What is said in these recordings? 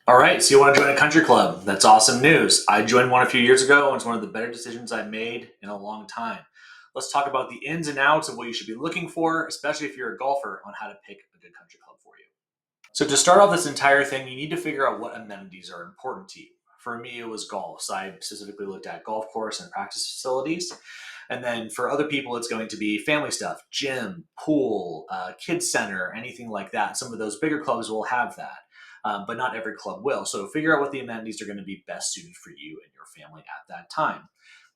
All right, so you want to join a country club? That's awesome news. I joined one a few years ago, and it's one of the better decisions I made in a long time. Let's talk about the ins and outs of what you should be looking for, especially if you're a golfer, on how to pick a good country club for you. So, to start off this entire thing, you need to figure out what amenities are important to you. For me, it was golf. So, I specifically looked at golf course and practice facilities. And then for other people, it's going to be family stuff, gym, pool, kids center, anything like that. Some of those bigger clubs will have that, but not every club will. So figure out what the amenities are going to be best suited for you and your family at that time.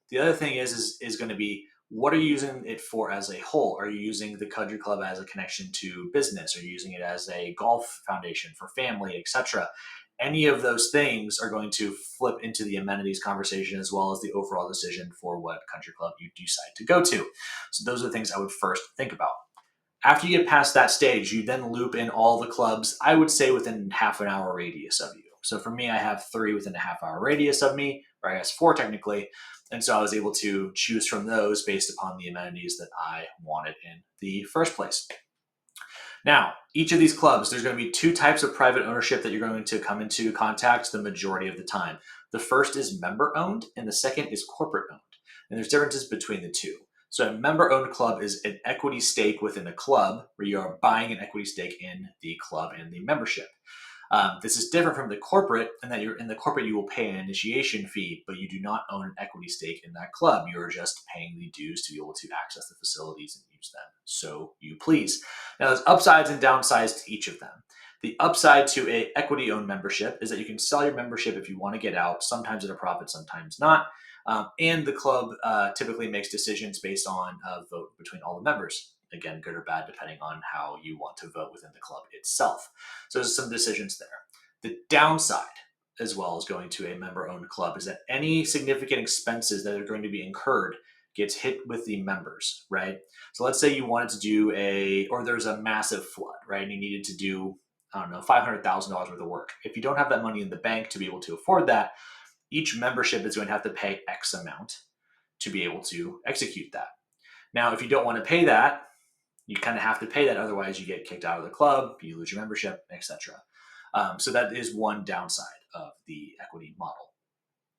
The other thing is going to be, what are you using it for as a whole? Are you using the country club as a connection to business? Are you using it as a golf foundation for family, etc.? Any of those things are going to flip into the amenities conversation as well as the overall decision for what country club you decide to go to. So those are the things I would first think about. After you get past that stage, you then loop in all the clubs, I would say within half an hour radius of you. So for me, I have three within a half hour radius of me, or I guess four technically. And so I was able to choose from those based upon the amenities that I wanted in the first place. Now, each of these clubs, there's going to be two types of private ownership that you're going to come into contact the majority of the time. The first is member owned, and the second is corporate owned. And there's differences between the two. So, a member owned club is an equity stake within the club where you are buying an equity stake in the club and the membership. This is different from the corporate in that you're in the corporate, you will pay an initiation fee, but you do not own an equity stake in that club. You're just paying the dues to be able to access the facilities and use them so you please. Now, there's upsides and downsides to each of them. The upside to a equity owned membership is that you can sell your membership if you want to get out, sometimes at a profit, sometimes not. And the club typically makes decisions based on a vote between all the members. Again, good or bad, depending on how you want to vote within the club itself. So there's some decisions there. The downside, as well as going to a member owned club, is that any significant expenses that are going to be incurred gets hit with the members, right? So let's say you wanted to do or there's a massive flood, right? And you needed to do, I don't know, $500,000 worth of work. If you don't have that money in the bank to be able to afford that, each membership is going to have to pay X amount to be able to execute that. Now, if you don't want to pay that, you kind of have to pay that. Otherwise, you get kicked out of the club, you lose your membership, etc. So that is one downside of the equity model.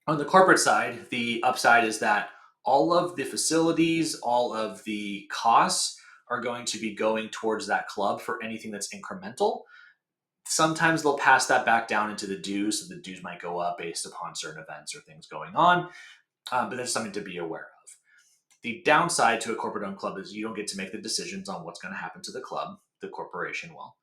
On the corporate side, the upside is that all of the facilities, all of the costs are going to be going towards that club for anything that's incremental. Sometimes they'll pass that back down into the dues, so the dues might go up based upon certain events or things going on, but that's something to be aware of. The downside to a corporate owned club is you don't get to make the decisions on what's going to happen to the club, the corporation will.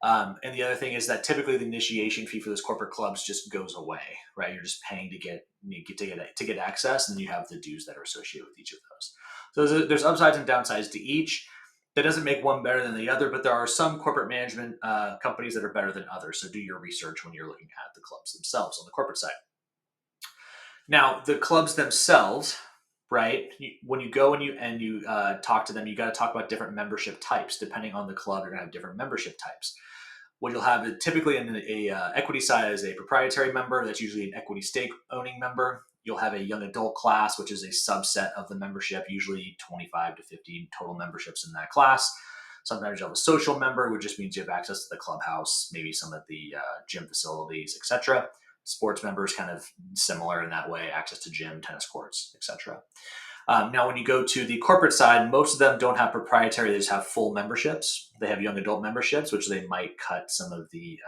And the other thing is that typically the initiation fee for those corporate clubs just goes away, right? You're just paying to get access, and then you have the dues that are associated with each of those. So there's upsides and downsides to each. That doesn't make one better than the other, but there are some corporate management companies that are better than others. So do your research when you're looking at the clubs themselves on the corporate side. Now, the clubs themselves, right? When you go and you talk to them, you got to talk about different membership types. Depending on the club, you're going to have different membership types. What you'll have is typically in a equity side is a proprietary member. That's usually an equity stake owning member. You'll have a young adult class, which is a subset of the membership, usually 25 to 50 total memberships in that class. Sometimes you have a social member, which just means you have access to the clubhouse, maybe some of the gym facilities, etc. Sports members kind of similar in that way, access to gym, tennis courts, etc. Now, when you go to the corporate side, most of them don't have proprietary; they just have full memberships. They have young adult memberships, which they might cut some of the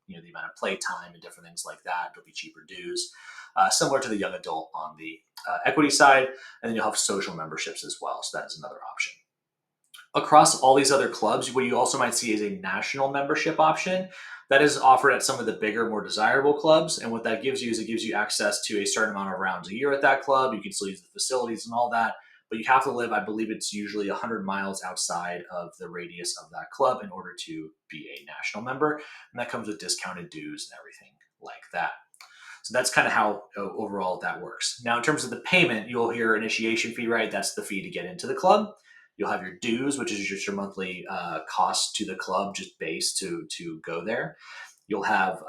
amount of play time and different things like that. It'll be cheaper dues, similar to the young adult on the equity side, and then you'll have social memberships as well. So that is another option. Across all these other clubs, what you also might see is a national membership option that is offered at some of the bigger, more desirable clubs. And what that gives you is it gives you access to a certain amount of rounds a year at that club. You can still use the facilities and all that, but you have to live, I believe it's usually 100 miles outside of the radius of that club in order to be a national member. And that comes with discounted dues and everything like that. So that's kind of how overall that works. Now, in terms of the payment, you'll hear initiation fee, right? That's the fee to get into the club. You'll have your dues, which is just your monthly cost to the club, just base to go there. You'll have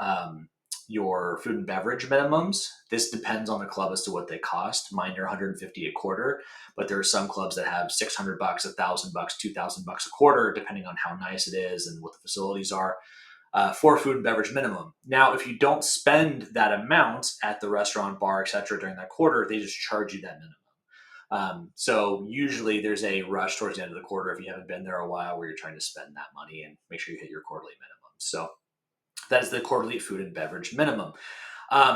your food and beverage minimums. This depends on the club as to what they cost. Mine are 150 a quarter, but there are some clubs that have 600 bucks, 1,000 bucks, 2,000 bucks a quarter, depending on how nice it is and what the facilities are. for food and beverage minimum. Now, if you don't spend that amount at the restaurant, bar, etc., during that quarter, they just charge you that minimum. So usually there's a rush towards the end of the quarter if you haven't been there a while where you're trying to spend that money and make sure you hit your quarterly minimum. So that is the quarterly food and beverage minimum.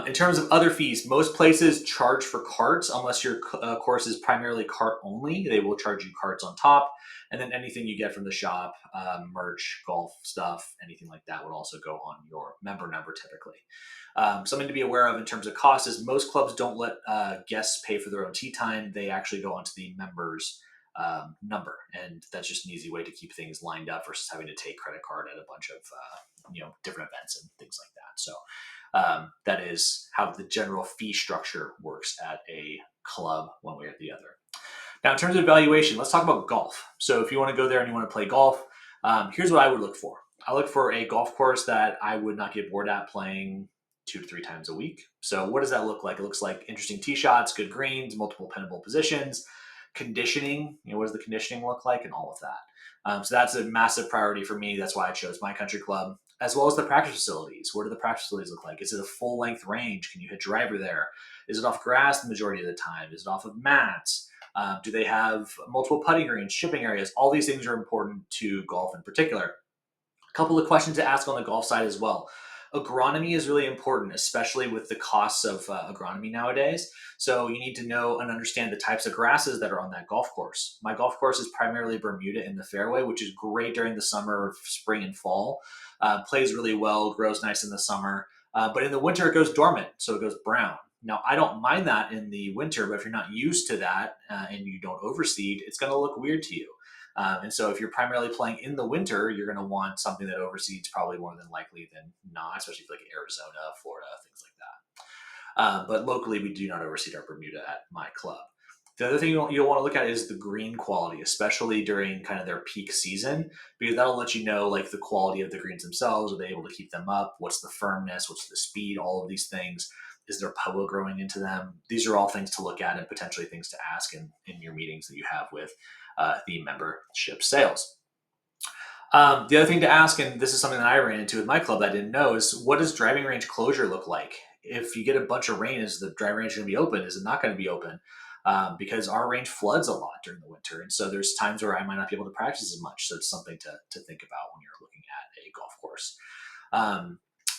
In terms of other fees, most places charge for carts unless your course is primarily cart only. They will charge you carts on top. And then anything you get from the shop, merch, golf stuff, anything like that would also go on your member number typically. Something to be aware of in terms of cost is most clubs don't let guests pay for their own tee time. They actually go onto the members' number. And that's just an easy way to keep things lined up versus having to take credit card at a bunch of different events and things like that. So that is how the general fee structure works at a club one way or the other. Now, in terms of evaluation, let's talk about golf. So if you want to go there and you want to play golf, here's what I would look for. I look for a golf course that I would not get bored at playing 2 to 3 times a week. So what does that look like? It looks like interesting tee shots, good greens, multiple pinnable positions, conditioning. What does the conditioning look like, and all of that. So that's a massive priority for me. That's why I chose my country club, as well as the practice facilities. What do the practice facilities look like? Is it a full length range? Can you hit driver there? Is it off grass the majority of the time? Is it off of mats? Do they have multiple putting greens, chipping areas? All these things are important to golf in particular. A couple of questions to ask on the golf side as well. Agronomy is really important, especially with the costs of agronomy nowadays. So you need to know and understand the types of grasses that are on that golf course. My golf course is primarily Bermuda in the fairway, which is great during the summer, spring, and fall. Plays really well, grows nice in the summer. But in the winter, it goes dormant, so it goes brown. Now, I don't mind that in the winter, but if you're not used to that and you don't overseed, it's going to look weird to you. And so if you're primarily playing in the winter, you're going to want something that overseeds probably more than likely than not, especially like Arizona, Florida, things like that. But locally, we do not overseed our Bermuda at my club. The other thing you'll want to look at is the green quality, especially during kind of their peak season, because that'll let you know like the quality of the greens themselves. Are they able to keep them up? What's the firmness? What's the speed? All of these things. Is there POA growing into them? These are all things to look at and potentially things to ask in your meetings that you have with the membership sales. The other thing to ask, and this is something that I ran into with my club that I didn't know, is what does driving range closure look like? If you get a bunch of rain, is the driving range going to be open? Is it not going to be open? Because our range floods a lot during the winter. And so there's times where I might not be able to practice as much. So it's something to think about when you're looking at a golf course.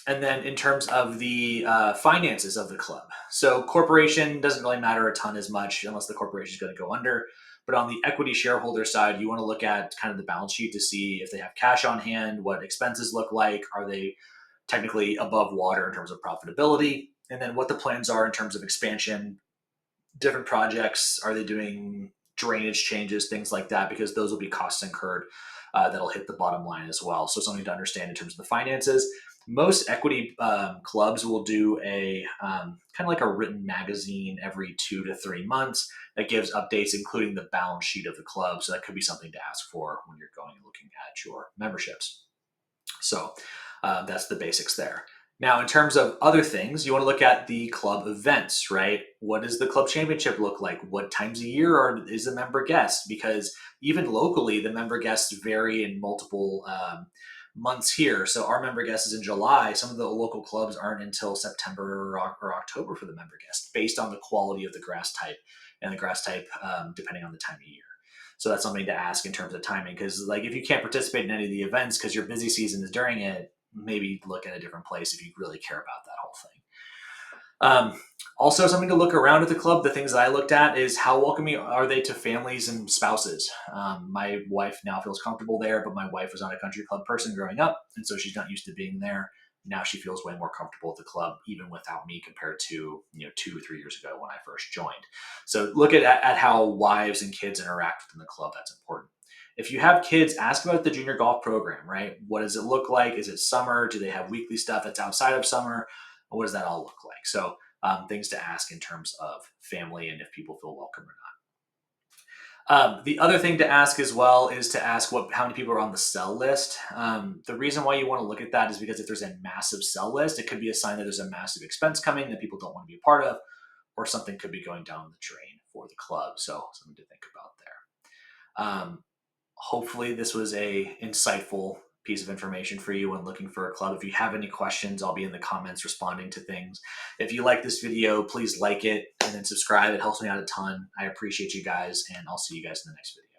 And then in terms of the finances of the club. So corporation doesn't really matter a ton as much unless the corporation is going to go under. But on the equity shareholder side, you want to look at kind of the balance sheet to see if they have cash on hand, what expenses look like, are they technically above water in terms of profitability, and then what the plans are in terms of expansion, different projects, are they doing drainage changes, things like that, because those will be costs incurred that'll hit the bottom line as well. So something to understand in terms of the finances. Most equity clubs will do a kind of like a written magazine every 2 to 3 months that gives updates, including the balance sheet of the club. So that could be something to ask for when you're going and looking at your memberships. So that's the basics there. Now, in terms of other things, you want to look at the club events, right? What does the club championship look like? What times a year is the member guest? Because even locally, the member guests vary in multiple months here. So our member guest is in July. Some of the local clubs aren't until September or October for the member guest, based on the quality of the grass type and the grass type depending on the time of year. So that's something to ask in terms of timing, because like if you can't participate in any of the events because your busy season is during it, maybe look at a different place if you really care about that whole thing. Also, something to look around at the club. The things that I looked at is how welcoming are they to families and spouses. My wife now feels comfortable there, but my wife was not a country club person growing up, and so she's not used to being there. Now she feels way more comfortable at the club, even without me, compared to 2 or 3 years ago when I first joined. So look at how wives and kids interact within the club. That's important. If you have kids, ask about the junior golf program, right? What does it look like? Is it summer? Do they have weekly stuff that's outside of summer? What does that all look like? So things to ask in terms of family and if people feel welcome or not. The other thing to ask as well is to ask how many people are on the sell list. The reason why you want to look at that is because if there's a massive sell list, it could be a sign that there's a massive expense coming that people don't want to be a part of, or something could be going down the drain for the club. So something to think about there. Hopefully this was a insightful piece of information for you when looking for a club. If you have any questions, I'll be in the comments responding to things. If you like this video, please like it and then subscribe. It helps me out a ton. I appreciate you guys, and I'll see you guys in the next video.